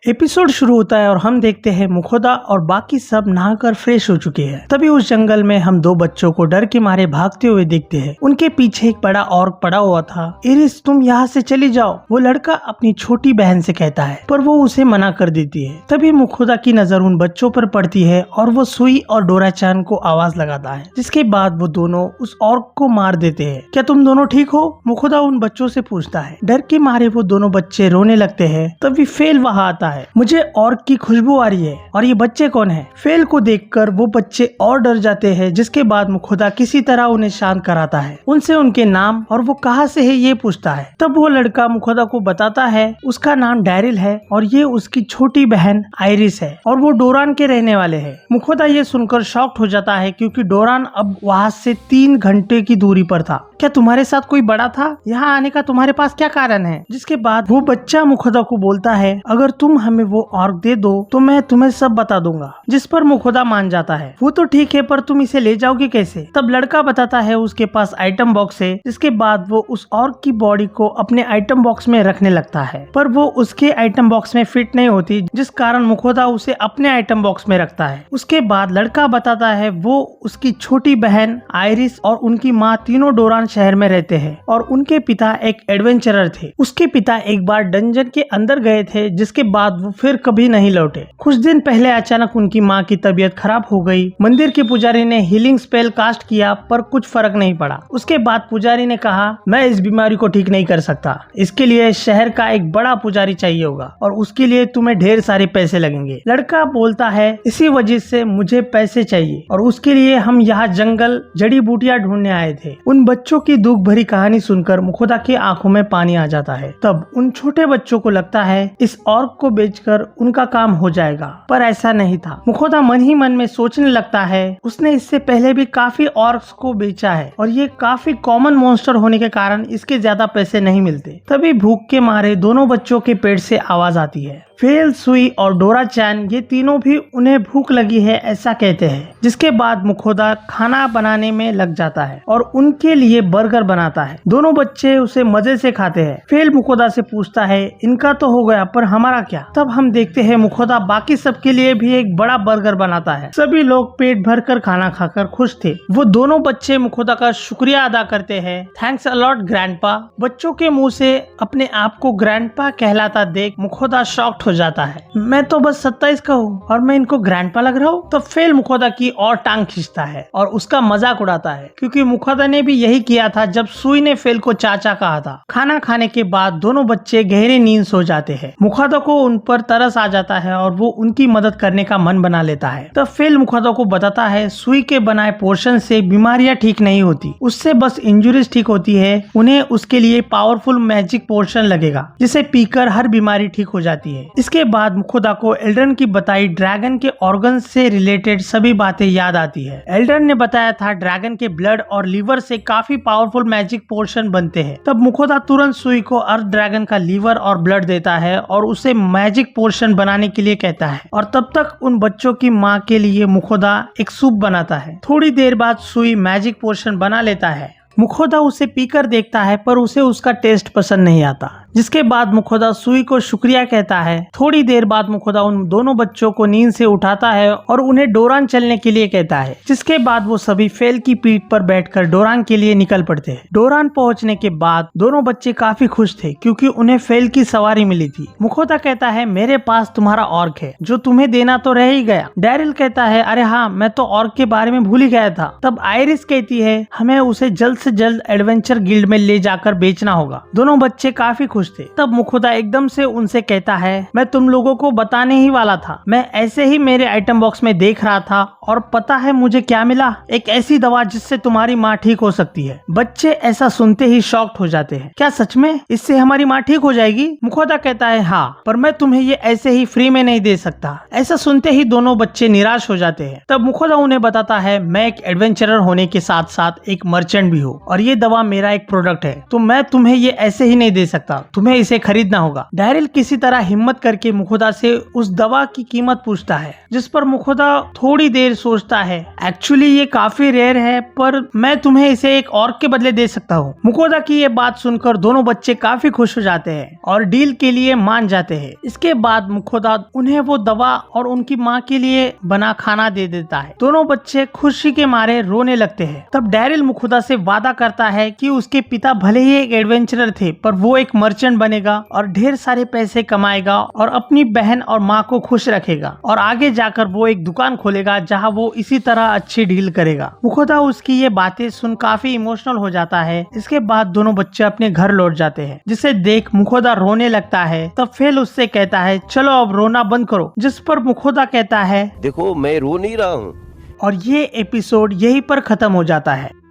Episode शुरू होता है और हम देखते हैं मुखोदा और बाकी सब नहाकर फ्रेश हो चुके हैं। तभी उस जंगल में हम दो बच्चों को डर के मारे भागते हुए देखते हैं। उनके पीछे एक बड़ा ऑर्क पड़ा हुआ था। इरिस, तुम यहाँ से चली जाओ, वो लड़का अपनी छोटी बहन से कहता है, पर वो उसे मना कर देती है। तभी मुखोदा की नजर उन बच्चों पर पड़ती है और वो सुई और डोरा-चान को आवाज लगाता है, जिसके बाद वो दोनों उस ऑर्क को मार देते हैं। क्या तुम दोनों ठीक हो? मुखोदा उन बच्चों से पूछता है। डर के मारे वो दोनों बच्चे रोने लगते हैं। तभी फेल वहाँ आता है। मुझे ऑर्क की खुशबू आ रही है और ये बच्चे कौन है? फेल को देखकर वो बच्चे और डर जाते हैं, जिसके बाद मुखोदा किसी तरह उन्हें शांत कराता है। उनसे उनके नाम और वो कहाँ से है ये पूछता है। तब वो लड़का मुखोदा को बताता है उसका नाम डैरिल है और ये उसकी छोटी बहन आइरिस है और वो डोरान के रहने वाले हैं। मुखोदा ये सुनकर शॉक्ड हो जाता है क्योंकि डोरान अब वहाँ से 3 घंटे की दूरी पर था। क्या तुम्हारे साथ कोई बड़ा था? यहाँ आने का तुम्हारे पास क्या कारण है? जिसके बाद वो बच्चा मुखोदा को बोलता है, अगर तुम हमें वो ऑर्क दे दो तो मैं तुम्हें सब बता दूंगा। जिस पर मुखोदा मान जाता है। वो तो ठीक है, पर तुम इसे ले जाओगे कैसे? तब लड़का बताता है उसके पास आइटम बॉक्स है। जिसके बाद वो उस ऑर्क की बॉडी को अपने आइटम बॉक्स में रखने लगता है, पर वो उसके आइटम बॉक्स में फिट नहीं होती, जिस कारण मुखोदा उसे अपने आइटम बॉक्स में रखता है। उसके बाद लड़का बताता है वो उसकी छोटी बहन आइरिस और उनकी माँ तीनों डोरान शहर में रहते हैं और उनके पिता एक एडवेंचरर थे। उसके पिता एक बार डंजन के अंदर गए थे, जिसके बाद वो फिर कभी नहीं लौटे। कुछ दिन पहले अचानक उनकी माँ की तबीयत खराब हो गई। मंदिर के पुजारी ने हीलिंग स्पेल कास्ट किया, पर कुछ फर्क नहीं पड़ा। उसके बाद पुजारी ने कहा, मैं इस बीमारी को ठीक नहीं कर सकता, इसके लिए शहर का एक बड़ा पुजारी चाहिए होगा और उसके लिए तुम्हें ढेर सारे पैसे लगेंगे। लड़का बोलता है, इसी वजह से मुझे पैसे चाहिए और उसके लिए हम यहाँ जंगल जड़ी बूटियाँ ढूंढने आए थे। उन बच्चों की दुख भरी कहानी सुनकर मुखोदा की आंखों में पानी आ जाता है। तब उन छोटे बच्चों को लगता है इस ऑर्क को बेचकर उनका काम हो जाएगा, पर ऐसा नहीं था। मुखोदा मन ही मन में सोचने लगता है उसने इससे पहले भी काफी ऑर्क्स को बेचा है और ये काफी कॉमन मॉन्स्टर होने के कारण इसके ज्यादा पैसे नहीं मिलते। तभी भूख के मारे दोनों बच्चों के पेट से आवाज आती है। फेल, सुई और डोरा-चान ये तीनों भी उन्हें भूख लगी है ऐसा कहते हैं। जिसके बाद मुखोदा खाना बनाने में लग जाता है और उनके लिए बर्गर बनाता है। दोनों बच्चे उसे मजे से खाते हैं। फेल मुखोदा से पूछता है, इनका तो हो गया, पर हमारा क्या? तब हम देखते हैं मुखोदा बाकी सबके लिए भी एक बड़ा बर्गर बनाता है। सभी लोग पेट भर कर खाना खाकर खुश थे। वो दोनों बच्चे मुखोदा का शुक्रिया अदा करते हैं। Thanks a lot grandpa. बच्चों के मुंह से अपने आप को ग्रैंडपा कहलाता देख मुखोदा शॉक्ड हो जाता है। मैं तो बस 27 का हूँ और मैं इनको ग्रैंडपा लग रहा हूँ। तो फेल मुखोदा की और टांग खींचता है और उसका मजाक उड़ाता है, क्योंकि मुखोदा ने भी यही किया था जब सुई ने फेल को चाचा कहा था। खाना खाने के बाद दोनों बच्चे गहरी नींद सो जाते हैं। मुखोदा को उन पर तरस आ जाता है और वो उनकी मदद करने का मन बना लेता है। तब फेल मुखोदा को बताता है सुई के बनाए पोर्शन से बीमारियां ठीक नहीं होती, उससे बस इंजुरीज ठीक होती है। उन्हें उसके लिए पावरफुल मैजिक पोर्शन लगेगा, जिसे पीकर हर बीमारी ठीक हो जाती है। इसके बाद मुखोदा को एल्ड्रन की बताई ड्रैगन के ऑर्गन से रिलेटेड सभी बातें याद आती है। एल्ड्रन ने बताया था ड्रैगन के ब्लड और लीवर से काफी पावरफुल मैजिक पोर्शन बनते हैं। तब मुखोदा तुरंत सुई को अर्थ ड्रैगन का लीवर और ब्लड देता है और उसे मैजिक पोर्शन बनाने के लिए कहता है। और तब तक उन बच्चों की माँ के लिए मुखोदा एक सूप बनाता है। थोड़ी देर बाद सुई मैजिक पोर्शन बना लेता है। मुखोदा उसे पीकर देखता है, पर उसे उसका टेस्ट पसंद नहीं आता। जिसके बाद मुखोदा सुई को शुक्रिया कहता है। थोड़ी देर बाद मुखोदा उन दोनों बच्चों को नींद से उठाता है और उन्हें डोरान चलने के लिए कहता है। जिसके बाद वो सभी फेल की पीठ पर बैठकर डोरान के लिए निकल पड़ते हैं। डोरान पहुंचने के बाद दोनों बच्चे काफी खुश थे, क्योंकि उन्हें फेल की सवारी मिली थी। मुखोदा कहता है, मेरे पास तुम्हारा ऑर्क है जो तुम्हें देना तो रह ही गया। डैरिल कहता है, अरे हाँ, मैं तो ऑर्क के बारे में भूल ही गया था। तब आइरिस कहती है, हमें उसे जल्द से जल्द एडवेंचर गिल्ड में ले जाकर बेचना होगा। दोनों बच्चे काफी खुश थे। तब मुखोदा एकदम से उनसे कहता है, मैं तुम लोगों को बताने ही वाला था। मैं ऐसे ही मेरे आइटम बॉक्स में देख रहा था और पता है मुझे क्या मिला? एक ऐसी दवा जिससे तुम्हारी माँ ठीक हो सकती है। बच्चे ऐसा सुनते ही शॉक्ड हो जाते हैं। क्या सच में इससे हमारी माँ ठीक हो जाएगी? मुखोदा कहता है, हाँ, पर मैं तुम्हें ये ऐसे ही फ्री में नहीं दे सकता। ऐसा सुनते ही दोनों बच्चे निराश हो जाते हैं। तब मुखोदा उन्हें बताता है, मैं एक एडवेंचरर होने के साथ साथ एक मर्चेंट भी हूँ और ये दवा मेरा एक प्रोडक्ट है, तो मैं तुम्हें ये ऐसे ही नहीं दे सकता। तुम्हें इसे खरीदना होगा। डैरिल किसी तरह हिम्मत करके मुखोदा से उस दवा की कीमत पूछता है, जिस पर मुखोदा थोड़ी देर सोचता है एक्चुअली ये काफी रेयर है, पर मैं तुम्हें इसे एक ऑर्क के बदले दे सकता हूँ। मुकोदा की ये बात सुनकर दोनों बच्चे काफी खुश हो जाते हैं और डील के लिए मान जाते हैं। इसके बाद मुकोदा उन्हें वो दवा और उनकी माँ के लिए बना खाना दे देता है। दोनों बच्चे खुशी के मारे रोने लगते हैं। तब डैरिल मुकोदा से वादा करता है कि उसके पिता भले ही एक एडवेंचरर थे, पर वो एक मर्चेंट बनेगा और ढेर सारे पैसे कमाएगा और अपनी बहन और माँ को खुश रखेगा, और आगे जाकर वो एक दुकान खोलेगा जहाँ वो इसी तरह अच्छी डील करेगा। मुकोदा उसकी ये बातें सुन काफी इमोशनल हो जाता है। इसके बाद दोनों बच्चे अपने घर लौट जाते हैं, जिसे देख मुकोदा रोने लगता है। तब फेल उससे कहता है चलो अब रोना बंद करो, जिस पर मुकोदा कहता है देखो मैं रो नहीं रहा हूँ। और ये एपिसोड यहीं पर खत्म हो जाता है।